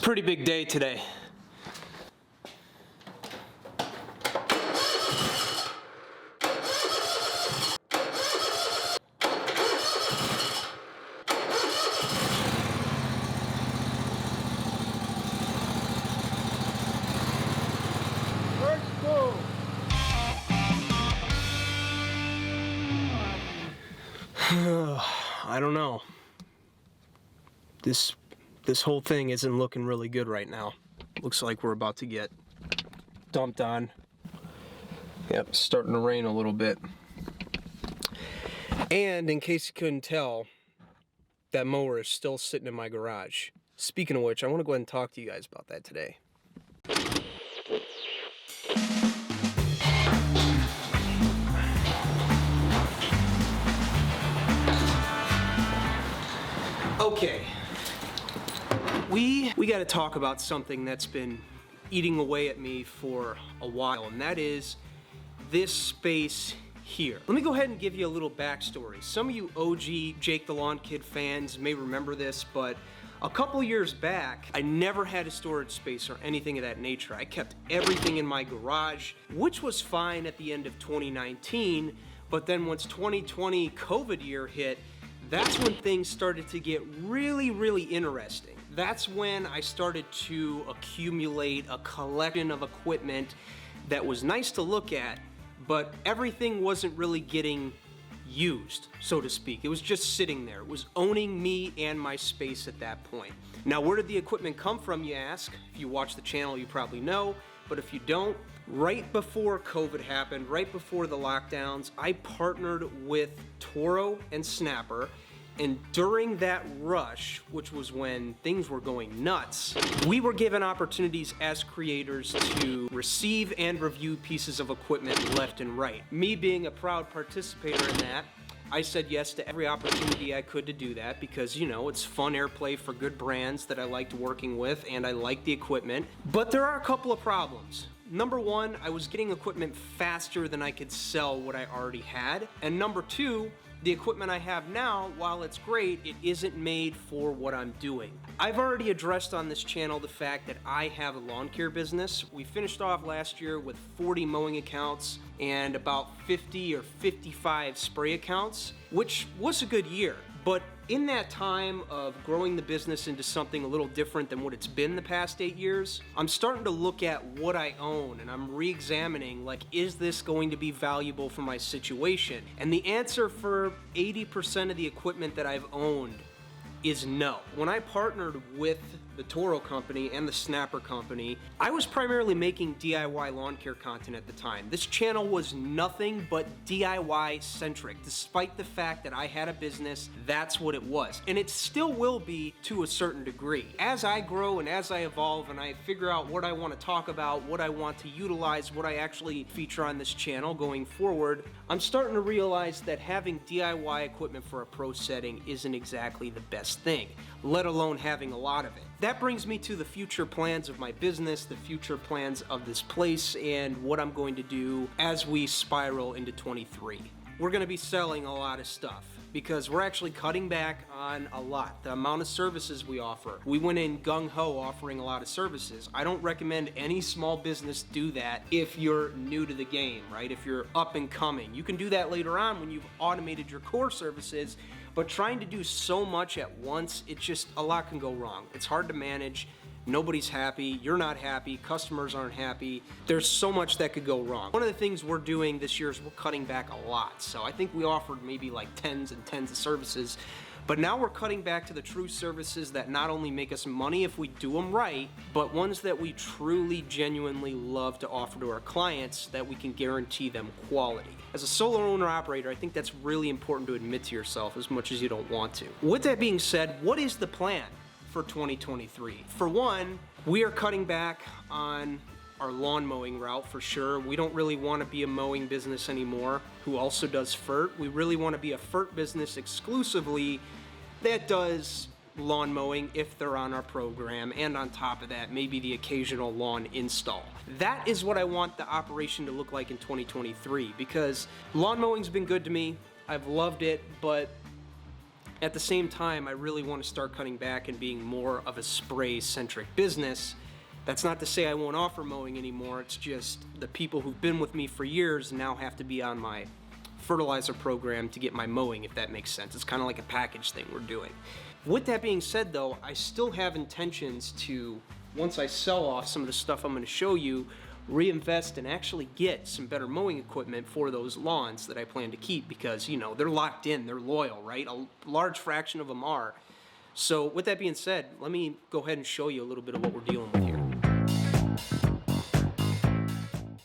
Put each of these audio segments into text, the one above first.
Pretty big day today. I don't know. This whole thing isn't looking really good right now. Looks like we're about to get dumped on. Yep, starting to rain a little bit. And in case you couldn't tell, that mower is still sitting in my garage. Speaking of which, I want to go ahead and talk to you guys about that today. Okay, we got to talk about something that's been eating away at me for a while, and that is this space here. Let me go ahead and give you a little backstory. Some of you OG Jake the Lawn Kid fans may remember this, but a couple years back, I never had a storage space or anything of that nature. I kept everything in my garage, which was fine at the end of 2019, but then once 2020 COVID year hit, that's when things started to get really interesting. That's when I started to accumulate a collection of equipment that was nice to look at, but everything wasn't really getting used, so to speak. It was just sitting there. It was owning me and my space at that point. Now, where did the equipment come from, you ask? If you watch the channel, you probably know, but if you don't, right before COVID happened, right before the lockdowns, I partnered with Toro and Snapper, and during that rush, which was when things were going nuts, we were given opportunities as creators to receive and review pieces of equipment left and right. Me being a proud participator in that, I said yes to every opportunity I could to do that because, you know, it's fun airplay for good brands that I liked working with and I liked the equipment. But there are a couple of problems. Number one, I was getting equipment faster than I could sell what I already had. And number two, the equipment I have now, while it's great, it isn't made for what I'm doing. I've already addressed on this channel the fact that I have a lawn care business. We finished off last year with 40 mowing accounts and about 50 or 55 spray accounts, which was a good year. But in that time of growing the business into something a little different than what it's been the past 8 years, I'm starting to look at what I own and I'm re-examining, like, is this going to be valuable for my situation? And the answer for 80% of the equipment that I've owned is no. When I partnered with the Toro company and the Snapper company, I was primarily making DIY lawn care content at the time. This channel was nothing but DIY centric. Despite the fact that I had a business, that's what it was. And it still will be to a certain degree. As I grow and as I evolve and I figure out what I want to talk about, what I want to utilize, what I actually feature on this channel going forward, I'm starting to realize that having DIY equipment for a pro setting isn't exactly the best thing, let alone having a lot of it. That brings me to the future plans of my business, the future plans of this place, and what I'm going to do as we spiral into 23. We're going to be selling a lot of stuff because we're actually cutting back on a lot. The amount of services we offer. We went in gung-ho offering a lot of services. I don't recommend any small business do that if you're new to the game, right? If you're up and coming. You can do that later on when you've automated your core services, but trying to do so much at once, it's just, a lot can go wrong. It's hard to manage. Nobody's happy, you're not happy, customers aren't happy. There's so much that could go wrong. One of the things we're doing this year is we're cutting back a lot. So I think we offered maybe like tens and tens of services, but now we're cutting back to the true services that not only make us money if we do them right, but ones that we truly, genuinely love to offer to our clients that we can guarantee them quality. As a solo owner operator, I think that's really important to admit to yourself as much as you don't want to. With that being said, what is the plan for 2023? For one, we are cutting back on our lawn mowing route for sure. We don't really want to be a mowing business anymore who also does FERT. We really want to be a FERT business exclusively that does lawn mowing if they're on our program, and on top of that, maybe the occasional lawn install. That is what I want the operation to look like in 2023 because lawn mowing's been good to me. I've loved it, but At the same time, I really want to start cutting back and being more of a spray-centric business. That's not to say I won't offer mowing anymore, it's just the people who've been with me for years now have to be on my fertilizer program to get my mowing, if that makes sense. It's kind of like a package thing we're doing. With that being said though, I still have intentions to, once I sell off some of the stuff I'm going to show you, reinvest and actually get some better mowing equipment for those lawns that I plan to keep, because you know, they're locked in, they're loyal, right? A large fraction of them are. So with that being said, let me go ahead and show you a little bit of what we're dealing with here.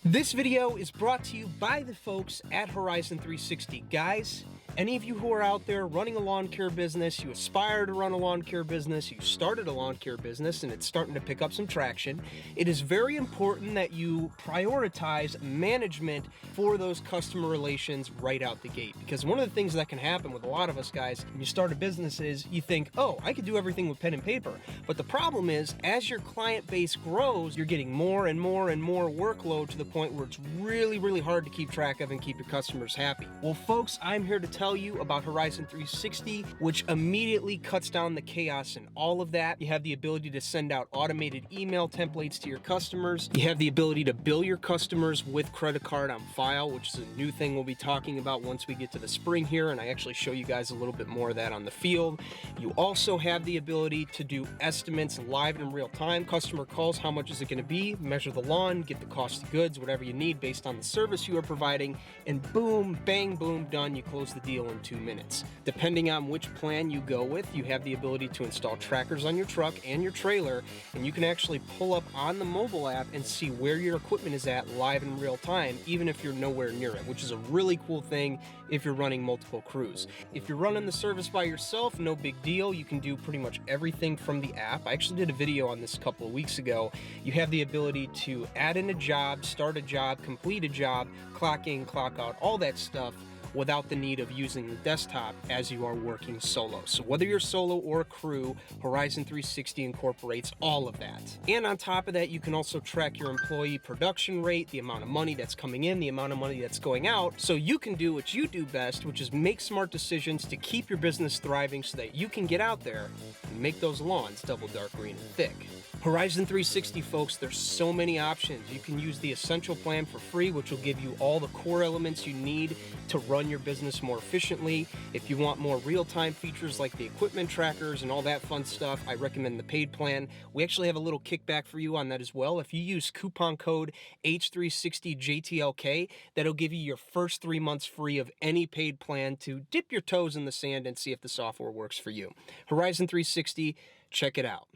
This video is brought to you by the folks at Horizon 360. Guys, any of you who are out there running a lawn care business, you aspire to run a lawn care business, you started a lawn care business and it's starting to pick up some traction, it is very important that you prioritize management for those customer relations right out the gate. Because one of the things that can happen with a lot of us guys when you start a business is you think, oh, I could do everything with pen and paper. But the problem is, as your client base grows, you're getting more and more and more workload to the point where it's really, really hard to keep track of and keep your customers happy. Well, folks, I'm here to tell you about Horizon 360, which immediately cuts down the chaos and all of that. You have the ability to send out automated email templates to your customers. You have the ability to bill your customers with credit card on file, which is a new thing we'll be talking about once we get to the spring here, and I actually show you guys a little bit more of that on the field. You also have the ability to do estimates live and in real time. Customer calls, how much is it going to be? Measure the lawn, get the cost of goods, whatever you need based on the service you are providing, and boom, bang, boom, done. You close the deal in 2 minutes. Depending on which plan you go with, you have the ability to install trackers on your truck and your trailer, and you can actually pull up on the mobile app and see where your equipment is at live in real time, even if you're nowhere near it, which is a really cool thing if you're running multiple crews. If you're running the service by yourself, no big deal. You can do pretty much everything from the app. I actually did a video on this a couple of weeks ago. You have the ability to add in a job, start a job, complete a job, clock in, clock out, all that stuff, without the need of using the desktop as you are working solo. So whether you're solo or a crew, Horizon 360 incorporates all of that. And on top of that, you can also track your employee production rate, the amount of money that's coming in, the amount of money that's going out, so you can do what you do best, which is make smart decisions to keep your business thriving so that you can get out there and make those lawns double dark green and thick. Horizon 360, folks, there's so many options. You can use the Essential Plan for free, which will give you all the core elements you need to run your business more efficiently. If you want more real-time features like the equipment trackers and all that fun stuff, I recommend the paid plan. We actually have a little kickback for you on that as well. If you use coupon code H360JTLK, that'll give you your first 3 months free of any paid plan to dip your toes in the sand and see if the software works for you. Horizon 360, check it out.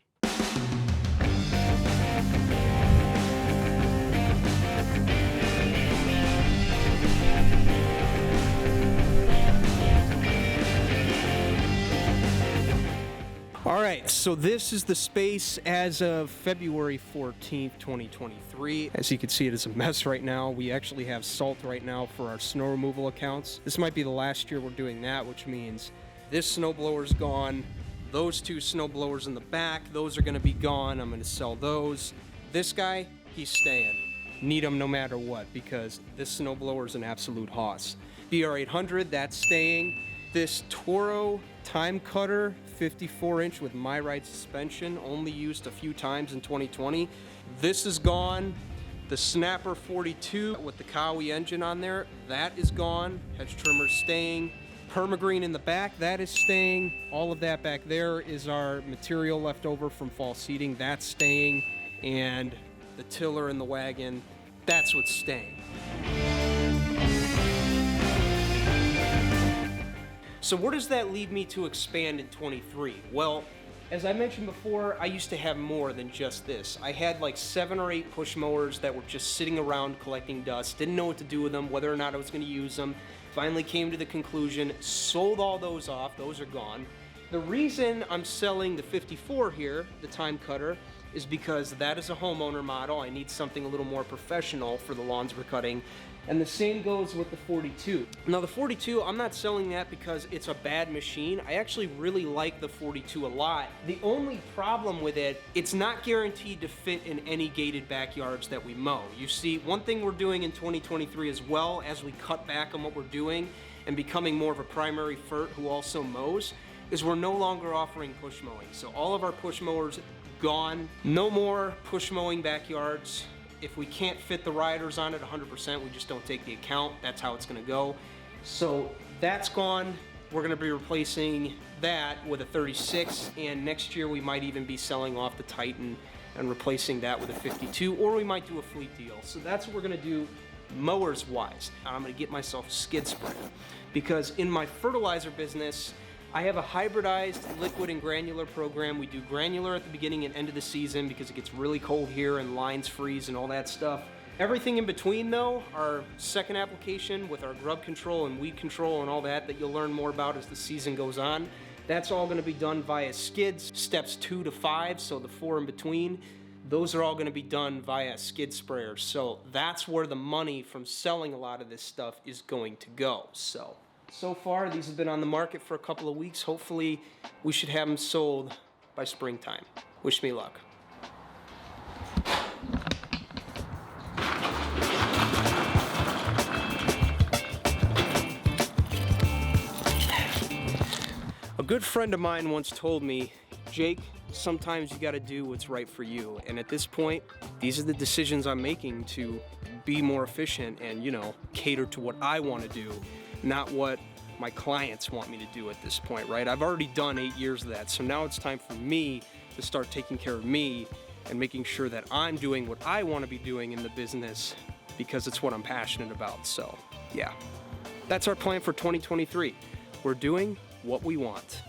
All right, so this is the space as of February 14th, 2023. As you can see, it is a mess right now. We actually have salt right now for our snow removal accounts. This might be the last year we're doing that, which means this snowblower's gone. Those two snowblowers in the back, those are gonna be gone. I'm gonna sell those. This guy, he's staying. Need him no matter what, because this snowblower is an absolute hoss. BR800, that's staying. This Toro time cutter, 54-inch with my ride suspension, only used a few times in 2020. This is gone. The Snapper 42 with the Cowie engine on there, that is gone. Hedge trimmer staying. Permagreen in the back, that is staying. All of that back there is our material left over from fall seeding, that's staying. And the tiller in the wagon, that's what's staying. So where does that lead me to expand in 23? Well, as I mentioned before, I used to have more than just this. I had like 7 or 8 push mowers that were just sitting around collecting dust, didn't know what to do with them, whether or not I was gonna use them. Finally came to the conclusion, sold all those off, those are gone. The reason I'm selling the 54 here, the time cutter, is because that is a homeowner model. I need something a little more professional for the lawns we're cutting. And the same goes with the 42. Now the 42, I'm not selling that because it's a bad machine. I actually really like the 42 a lot. The only problem with it, it's not guaranteed to fit in any gated backyards that we mow. You see, one thing we're doing in 2023 as well, as we cut back on what we're doing and becoming more of a primary fert who also mows, is we're no longer offering push mowing. So all of our push mowers gone. No more push mowing backyards. If we can't fit the riders on it 100%, we just don't take the account. That's how it's gonna go. So that's gone. We're gonna be replacing that with a 36, and next year we might even be selling off the Titan and replacing that with a 52, or we might do a fleet deal. So that's what we're gonna do mowers wise. I'm gonna get myself a skid sprayer, because in my fertilizer business, I have a hybridized liquid and granular program. We do granular at the beginning and end of the season because it gets really cold here and lines freeze and all that stuff. Everything in between though, our second application with our grub control and weed control and all that you'll learn more about as the season goes on, that's all gonna be done via skids, steps 2 to 5, so the 4 in between. Those are all gonna be done via skid sprayers. So that's where the money from selling a lot of this stuff is going to go. So far, these have been on the market for a couple of weeks. Hopefully, we should have them sold by springtime. Wish me luck. A good friend of mine once told me, Jake, sometimes you gotta do what's right for you. And at this point, these are the decisions I'm making to be more efficient and, cater to what I wanna do, not what my clients want me to do at this point, right? I've already done 8 years of that, so now it's time for me to start taking care of me and making sure that I'm doing what I want to be doing in the business because it's what I'm passionate about. So, yeah, that's our plan for 2023. We're doing what we want.